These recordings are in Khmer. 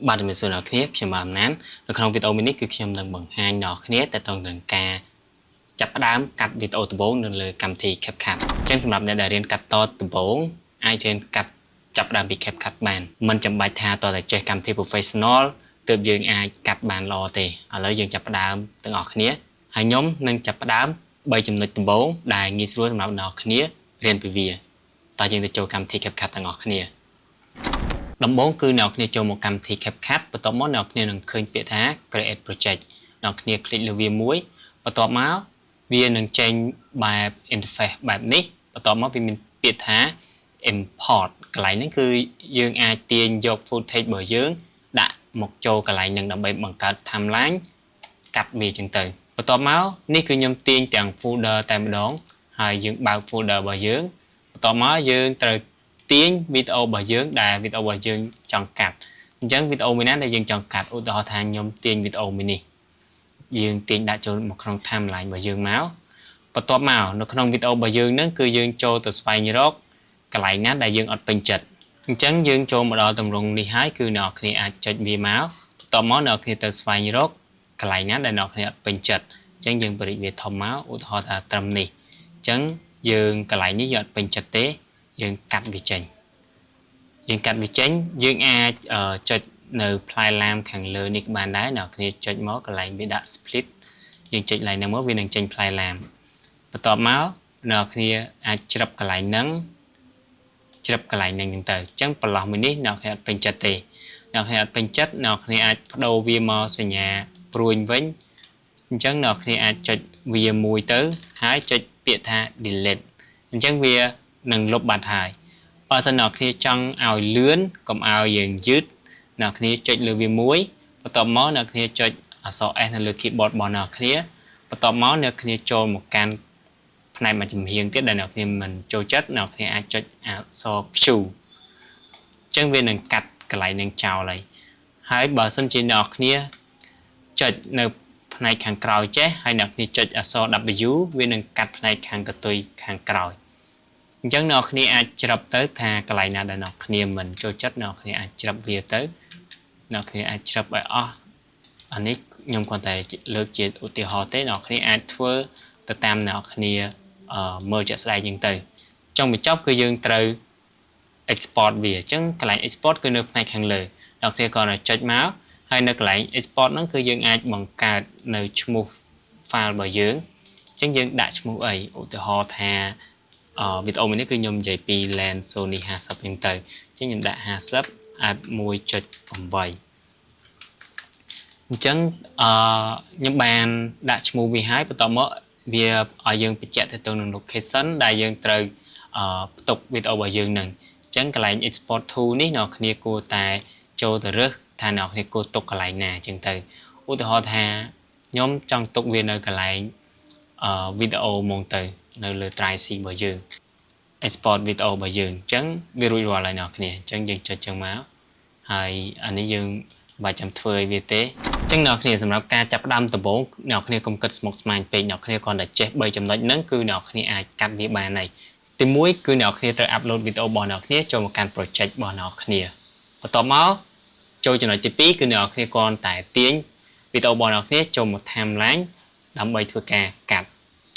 បាទជំរាបសួរអ្នកគ្នាខ្ញុំបាទអំណាននៅក្នុងវីដេអូនេះគឺខ្ញុំនឹងបង្ហាញអ្នកគ្នាតើតើនឹងការចាប់ផ្ដើមកាត់វីដេអូដំបូងនៅលើកម្មវិធី CapCut អញ្ចឹងសម្រាប់អ្នកដែលរៀនកាត់តដំបូងអាចរៀនកាត់ចាប់ផ្ដើមពី CapCut បានមិនចាំបាច់ថាតើចេះកម្មវិធី Professional ទើបយើងអាចកាត់បានល្អទេឥឡូវយើងចាប់ផ្ដើមទាំងអស់គ្នាហើយខ្ញុំនឹងចាប់ផ្ដើម3ចំណុចដំបូងដែលងាយស្រួលសម្រាប់អ្នកគ្នារៀនពីវាតើយើងទៅចូលកម្មវិធី CapCut ទាំងអស់គ្នាដំបូងគឺអ្នកគ្នាចូលមកកម្មវិធី CapCut បន្ទាប់មកអ្នកគ្នានឹងឃើញពាក្យថា Create Project អ្នកគ្នាคลิกលើវាមួយបន្ទាប់មកវានឹងចេញបែប interface បែបនេះបន្ទាប់មកវាមានពាក្យថា Import កន្លែងហ្នឹងគឺយើងអាចទាញយក footage របស់យើងដាក់មកចូលកន្លែងហ្នឹងដើម្បីបង្កើត timeline កាត់វាចឹងទៅបន្ទាប់មកនេះគឺខ្ញុំទាញទាំង folder តែម្ដងហើយយើងបើក folder របស់យើងបន្ទាប់មកយើងត្រូវទាញវីដេអូរបស់យើងដែលវីដេអូរបស់យើងចង់កាត់អញ្ចឹងវីដេអូមួយណាដែលយើងចង់កាត់ឧទាហរណ៍ថាខ្ញុំទាញវីដេអូមួយនេះយើងទាញដាក់ចូលមកក្នុង timeline របស់យើងមកបន្ទាប់មកនៅក្នុងវីដេអូរបស់យើងហ្នឹងគឺយើងចូលទៅស្វែងរកកន្លែងណាដែលយើងអត់ពេញចិត្តអញ្ចឹងយើងចូលមកដល់ទម្រង់នេះហើយគឺអ្នកនរគ្នាអាចចុចវាមកបន្ទាប់មកអ្នកនរគ្នាទៅស្វែងរកកន្លែងណាដែលអ្នកនរគ្នាអត់ពេញចិត្តអញ្ចឹងយើងបរិយាវាធំមកឧទាហរណ៍ថាត្រឹមនេះអញ្ចឹងយើងកន្លែងនេះយើងអត់ពេញចិត្តទេយើងកាត់វាចេញយើងអាចចុចនៅផ្លែឡាមខាងលើនេះបានដែរអ្នកគ្នាចុចមកកន្លែងវាដាក់ split យើងចុចកន្លែងហ្នឹងមកវានឹងចេញផ្លែឡាមបន្ទាប់មកអ្នកគ្នាអាចច្រឹបកន្លែងហ្នឹងទៅអញ្ចឹងប្រឡោះមួយនេះអ្នកគ្នាអត់ពេញចិត្តទេអ្នកគ្នាអត់ពេញចិត្តអ្នកគ្នាអាចបដូរវាមកសញ្ញាព្រួយវិញអញ្ចឹងអ្នកគ្នាអាចចុចវាមួយទៅហើយចុចពាក្យថា delete អញ្ចឹងវានឹងលុបបាត់ហើយបើសិនអ្នកគ្នាចង់ឲ្យលឿនកុំឲ្យយើងយឺតអ្នកគ្នាចុចលើវាមួយបន្ទាប់មកអ្នកគ្នាចុចអក្សរ S នៅលើ keyboard របស់អ្នកគ្នាបន្ទាប់មកអ្នកគ្នាចូលមកកាន់ផ្នែកមួយចំហៀងទៀតដែលអ្នកគ្នាមិនចូលចិត្តអ្នកគ្នាអាចចុចអក្សរ Q អញ្ចឹងវានឹងកាត់កន្លែងនឹងចោលហើយបើសិនជាអ្នកគ្នាចុចនៅផ្នែកខាងក្រោយចេះហើយអ្នកគ្នាចុចអក្សរ W វានឹងកាត់ផ្នែកខាងកន្ទុយខាងក្រោយអញ្ចឹងអ្នកគ្នាអាចច្រឹបទៅថាកន្លែងណាដែលអ្នកគ្នាមិនចូលចិត្តអ្នកគ្នាអាចច្រឹបវាទៅអ្នកគ្នាអាចច្រឹបឲ្យអស់អានេះខ្ញុំគ្រាន់តែលើកជាឧទាហរណ៍ទេអ្នកគ្នាអាចធ្វើទៅតាមអ្នកគ្នាមើលជាក់ស្ដែងហ្នឹងទៅចុងបញ្ចប់គឺយើងត្រូវ export វាអញ្ចឹងកន្លែង export គឺនៅផ្នែកខាងលើអ្នកគ្នាគ្រាន់តែចុចមកហើយនៅកន្លែង export ហ្នឹងគឺយើងអាចបង្កើតនៅឈ្មោះ file របស់យើងអញ្ចឹងយើងដាក់ឈ្មោះអីឧទាហរណ៍ថាវីដេអូមួយនេះគឺខ្ញុំនិយាយពី lens Sony 50 ហ្នឹងទៅអញ្ចឹងខ្ញុំដាក់50 add 1.8អញ្ចឹងខ្ញុំបានដាក់ឈ្មោះវាហើយបន្ទាប់មកវាឲ្យយើងបញ្ជាក់ទៅនឹង location ដែលយើងត្រូវផ្ទុកវីដេអូរបស់យើងនឹងអញ្ចឹងកន្លែង export to នេះអ្នកគ្នាគួរតែចូលទៅរើសថាអ្នកគ្នាគួរទុកកន្លែងណាអញ្ចឹងទៅឧទាហរណ៍ថាខ្ញុំចង់ទុកវានៅកន្លែងវីដេអូហ្មងទៅនៅលើ drive C របស់យើង export វីដេអូរបស់យើងអញ្ចឹងវារួចរាល់ហើយអ្នកគ្នាអញ្ចឹងយើងចុចចឹងមកហើយអានេះយើងបើចាំធ្វើឲ្យវាទេអញ្ចឹងអ្នកគ្នាសម្រាប់ការចាប់ផ្ដើមដំបូងអ្នកគ្នាកុំគិតស្មុគស្មាញពេកអ្នកគ្នាគ្រាន់តែចេះ3ចំណុចហ្នឹងគឺអ្នកគ្នាអាចកាត់វាបានហើយទី1គឺអ្នកគ្នាត្រូវ upload វីដេអូរបស់អ្នកគ្នាចូលមកកាន់ project របស់អ្នកគ្នាបន្ទាប់មកចូលចំណុចទី2គឺអ្នកគ្នាគ្រាន់តែទាញវីដេអូរបស់អ្នកគ្នាចូលមក timeline ដើម្បីធ្វើការកាត់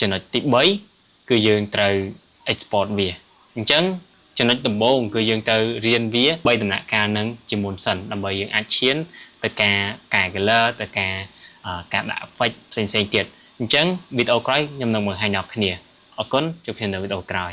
ចំណុចទី3គឺយើងត្រូវ export វាអញ្ចឹងចំណុចដំបូងគឺយើងទៅរៀនវា3ដំណាក់កាលហ្នឹងជាមុនសិនដើម្បីយើងអាចឈានទៅការកែ color ទៅការដាក់ effect ផ្សេងៗទៀតអញ្ចឹងវីដេអូក្រោយខ្ញុំនឹងបង្ហាញដល់គ្នាអរគុណជួបគ្នានៅវីដេអូក្រោយ